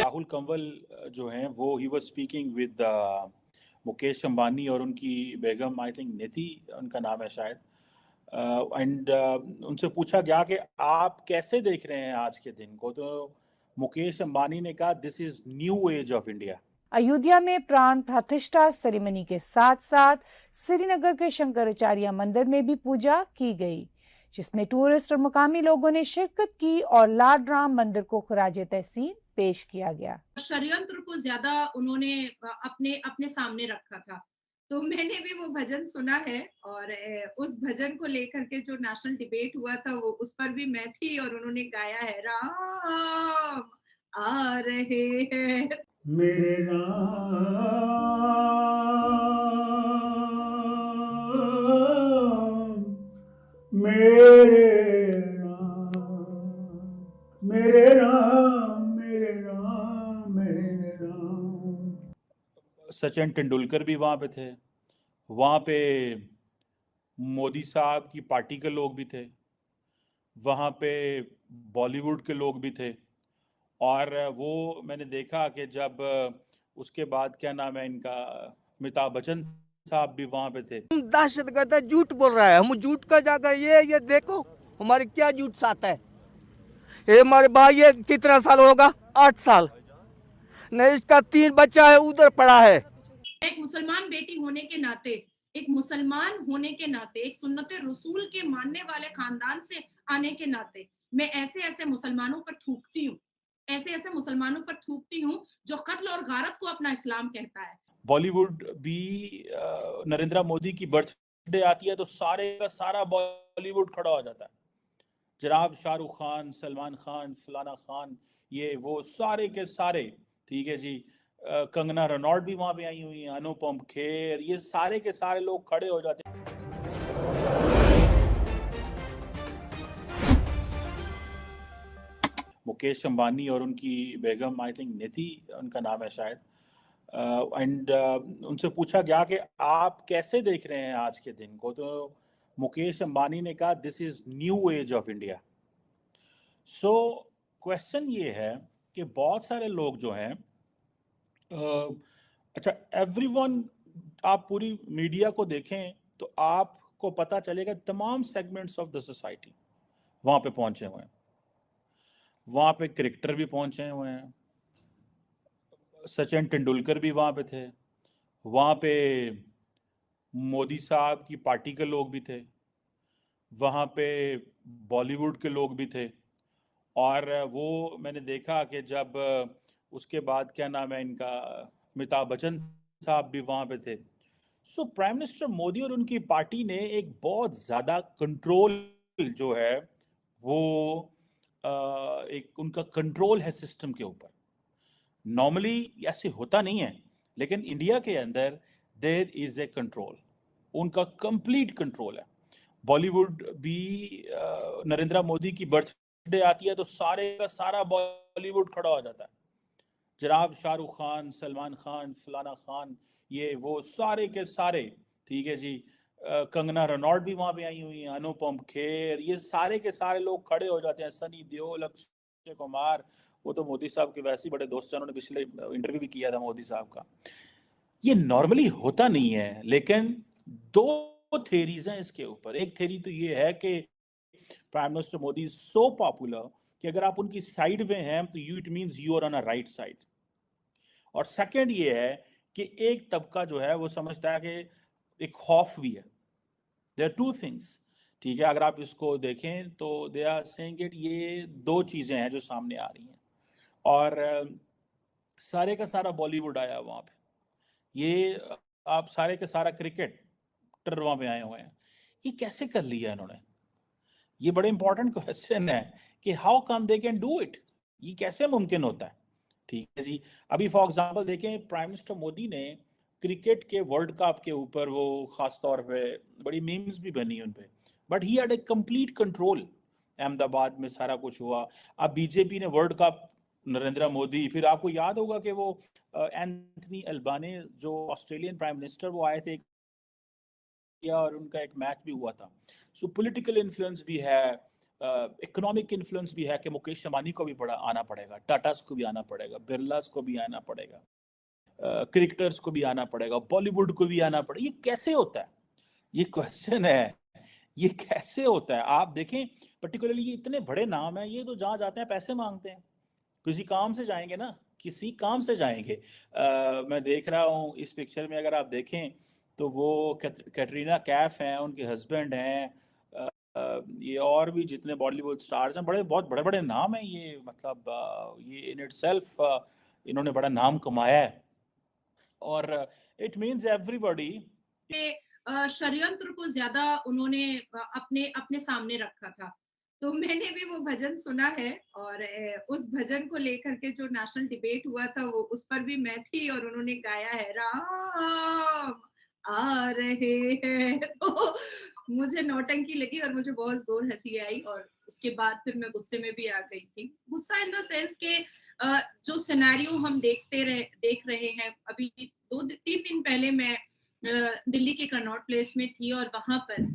राहुल कंवल जो हैं वो he was speaking with Mukesh Ambani और उनकी बेगम, आई थिंक निधि उनका नाम है शायद। एंड उनसे पूछा गया कि आप कैसे देख रहे हैं आज के दिन को, तो मुकेश अंबानी ने कहा this is new age of India. Ayodhya में प्राण प्रतिष्ठा सेरेमनी के साथ साथ श्रीनगर के शंकराचार्य मंदिर में भी पूजा की गई, जिसमें टूरिस्ट और मुकामी लोगों ने शिरकत की और लाड राम मंदिर को खराजे तहसीन पेश किया गया। षड्यंत्र को ज्यादा उन्होंने अपने अपने सामने रखा था, तो मैंने भी वो भजन सुना है और उस भजन को लेकर के जो नेशनल डिबेट हुआ था वो उस पर भी मैं थी और उन्होंने गाया है, राम आ रहे हैं मेरे राम, मेरे राम, मेरे राम, मेरे राम, मेरे राम। सचिन तेंदुलकर भी वहाँ पे थे, वहाँ पे मोदी साहब की पार्टी के लोग भी थे, वहाँ पे बॉलीवुड के लोग भी थे। और वो मैंने देखा कि जब उसके बाद क्या नाम है इनका, अमिताभ बच्चन साहब भी वहाँ पे थे। दहशतगर्द झूठ बोल रहा है, हम झूठ का जाकर ये देखो हमारे क्या झूठ साथ है। ये हमारे भाई ये कितना साल होगा, 8 साल नहीं, इसका 3 बच्चा है उधर पड़ा है। एक मुसलमान बेटी होने के नाते, एक मुसलमान होने के नाते, एक सुन्नत रसूल के मानने वाले खानदान से आने के नाते मैं ऐसे ऐसे मुसलमानों पर थूकती हूँ, ऐसे ऐसे मुसलमानों पर थूकती हूँ जो कत्ल और गारत को अपना इस्लाम कहता है। बॉलीवुड भी नरेंद्र मोदी की बर्थडे आती है तो सारे का सारा बॉलीवुड खड़ा हो जाता है। जनाब शाहरुख खान, सलमान खान, फलाना खान, ये वो सारे के सारे, ठीक है जी। कंगना रनौत भी वहां पे आई हुई है, अनुपम खेर, ये सारे के सारे लोग खड़े हो जाते हैं। मुकेश अंबानी और उनकी बेगम, आई थिंक निधि उनका नाम है शायद। एंड उनसे पूछा गया कि आप कैसे देख रहे हैं आज के दिन को, तो मुकेश अंबानी ने कहा this is new age of India. So question ये है कि बहुत सारे लोग जो हैं, अच्छा एवरीवन, आप पूरी मीडिया को देखें तो आपको पता चलेगा तमाम सेगमेंट्स ऑफ द सोसाइटी वहाँ पे पहुँचे हुए हैं। वहाँ पे क्रिकेटर भी पहुँचे हुए हैं, सचिन तेंदुलकर भी वहाँ पे थे, वहाँ पे मोदी साहब की पार्टी के लोग भी थे, वहाँ पे बॉलीवुड के लोग भी थे। और वो मैंने देखा कि जब उसके बाद क्या नाम है इनका, अमिताभ बच्चन साहब भी वहाँ पे थे। सो प्राइम मिनिस्टर मोदी और उनकी पार्टी ने एक बहुत ज़्यादा कंट्रोल जो है वो एक उनका कंट्रोल है सिस्टम के ऊपर। नॉर्मली ऐसे होता नहीं है, लेकिन इंडिया के अंदर देयर इज ए कंट्रोल, उनका कंप्लीट कंट्रोल है। बॉलीवुड भी नरेंद्र मोदी की बर्थडे आती है तो सारे का सारा बॉलीवुड खड़ा हो जाता है। जनाब शाहरुख खान, सलमान खान, फलाना खान, ये वो सारे के सारे, ठीक है जी। कंगना रनौत भी वहाँ पे आई हुई है, अनुपम खेर, ये सारे के सारे लोग खड़े हो जाते हैं। सनी देओल, अक्षय कुमार, वो तो मोदी साहब के वैसे ही बड़े दोस्त हैं, उन्होंने पिछले इंटरव्यू भी किया था मोदी साहब का। ये नॉर्मली होता नहीं है, लेकिन दो थेरीज हैं इसके ऊपर। एक थेरी तो ये है कि prime minister Modi is so popular कि अगर आप उनकी साइड में हैं तो it means you are on a right side. और सेकंड ये है कि एक तबका जो है वो समझता है कि एक खौफ भी है। देयर आर टू थिंग्स, ठीक है। अगर आप इसको देखें तो दे आर सेइंग इट, ये दो चीजें हैं जो सामने आ रही हैं। और सारे का सारा बॉलीवुड आया वहाँ पे, ये आप सारे का सारा क्रिकेटर वहाँ पे आए हुए हैं। ये कैसे कर लिया इन्होंने? ये बड़े इंपॉर्टेंट क्वेश्चन है कि how come they can do it, ये कैसे मुमकिन होता है, ठीक है जी। अभी फॉर एग्जांपल देखें, प्राइम मिनिस्टर मोदी ने क्रिकेट के वर्ल्ड कप के ऊपर वो खास तौर पे बड़ी मीम्स भी बनी उन पे, but he had a complete control Ahmedabad में सारा कुछ हुआ। अब बीजेपी ने वर्ल्ड कप, नरेंद्र मोदी, फिर आपको याद होगा कि वो एंथनी अल्बानी जो ऑस्ट्रेलियन प्राइम मिनिस्टर, वो आए थे और उनका एक मैच भी हुआ था। सो पॉलिटिकल इन्फ्लुएंस भी है, इकोनॉमिक इन्फ्लुएंस भी है कि मुकेश अंबानी को भी बड़ा आना पड़ेगा, टाटास को भी आना पड़ेगा, बिरलास को भी आना पड़ेगा, क्रिकेटर्स को भी आना पड़ेगा, बॉलीवुड को भी आना पड़ेगा। ये कैसे होता है? ये क्वेश्चन है, ये कैसे होता है? आप देखें, पर्टिकुलरली ये इतने बड़े नाम हैं, ये तो जहाँ जाते हैं पैसे मांगते हैं, किसी काम से जाएंगे ना, किसी काम से जाएंगे। मैं देख रहा हूँ इस पिक्चर में, अगर आप देखें तो वो कैटरीना कैफ हैं, उनके हस्बैंड हैं, ये और भी जितने बॉलीवुड स्टार्स हैं, बहुत बड़े बड़े नाम हैं ये, मतलब ये इन इटसेल्फ इन्होंने बड़ा नाम कमाया है। और इट मींस एवरीबॉडी षड्यंत्र को ज्यादा उन्होंने अपने अपने सामने रखा था। तो मैंने भी वो भजन सुना है, और उस भजन को लेकर के जो नेशनल डिबेट हुआ था वो उस पर भी मैं थी, और उन्होंने गाया है राम आ रहे हैं। तो मुझे नौटंकी लगी और मुझे बहुत जोर हंसी आई, और उसके बाद फिर मैं गुस्से में भी आ गई थी। गुस्सा इन द सेंस के जो सिनेरियो हम देख रहे हैं। अभी 2-3 दिन पहले मैं दिल्ली के कनॉट प्लेस में थी, और वहां पर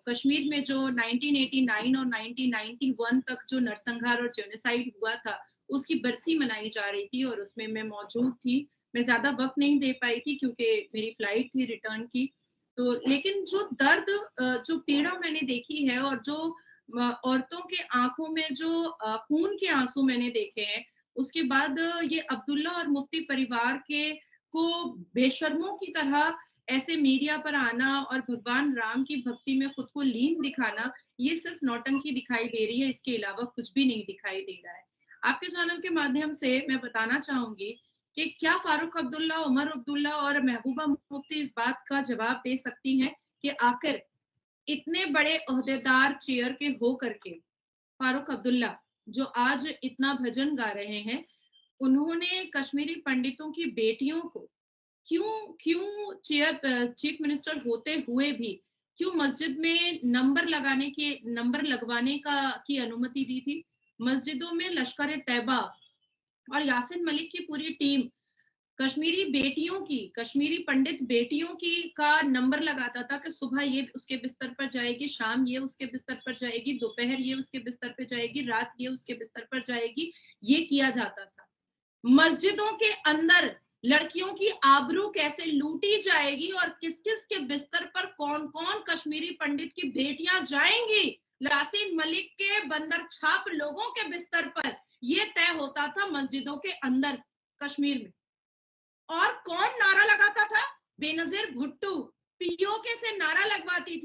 कश्मीर में जो 1989 और 1991 तक जो नरसंहार और जेनोसाइड हुआ था, उसकी बरसी मनाई जा रही थी, और उसमें मैं मौजूद थी। मैं ज्यादा वक्त नहीं दे पाई थी क्योंकि मेरी फ्लाइट थी रिटर्न की। तो लेकिन जो दर्द, जो पीड़ा मैंने देखी है, और जो औरतों के आंखों में जो खून के आंसू मैंने देखे हैं, उसके बाद ये अब्दुल्ला और मुफ्ती परिवार के को बेशर्मों की तरह ऐसे मीडिया पर आना और भगवान राम की भक्ति में खुद को लीन दिखाना, ये सिर्फ नौटंकी दिखाई दे रही है, इसके अलावा कुछ भी नहीं दिखाई दे रहा है। आपके चैनल के माध्यम से मैं बताना चाहूंगी कि क्या फारूक अब्दुल्ला, उमर अब्दुल्ला और महबूबा मुफ्ती इस बात का जवाब दे सकती हैं कि आखिर इतने बड़े ओहदेदार चेयर के हो करके फारूक अब्दुल्ला, जो आज इतना भजन गा रहे हैं, उन्होंने कश्मीरी पंडितों की बेटियों को क्यों क्यों चीफ मिनिस्टर होते हुए भी क्यों मस्जिद में नंबर लगवाने की अनुमति दी थी? मस्जिदों में लश्कर तैयबा और यासिन मलिक की पूरी टीम कश्मीरी पंडित बेटियों की का नंबर लगाता था कि सुबह ये उसके बिस्तर पर जाएगी, शाम ये उसके बिस्तर पर जाएगी, दोपहर ये उसके बिस्तर पर जाएगी, रात ये उसके बिस्तर पर जाएगी। ये किया जाता था। मस्जिदों के अंदर लड़कियों की आबरू कैसे लूटी जाएगी और किस किस के बिस्तर पर कौन कौन कश्मीरी पंडित की बेटियां जाएंगी, यासीन मलिक के बंदर छाप लोगों के बिस्तर पर, यह तय होता था मस्जिदों के अंदर कश्मीर में। और कौन नारा लगाता था? बेनजीर भुट्टो पीओके से नारा लगवाती थी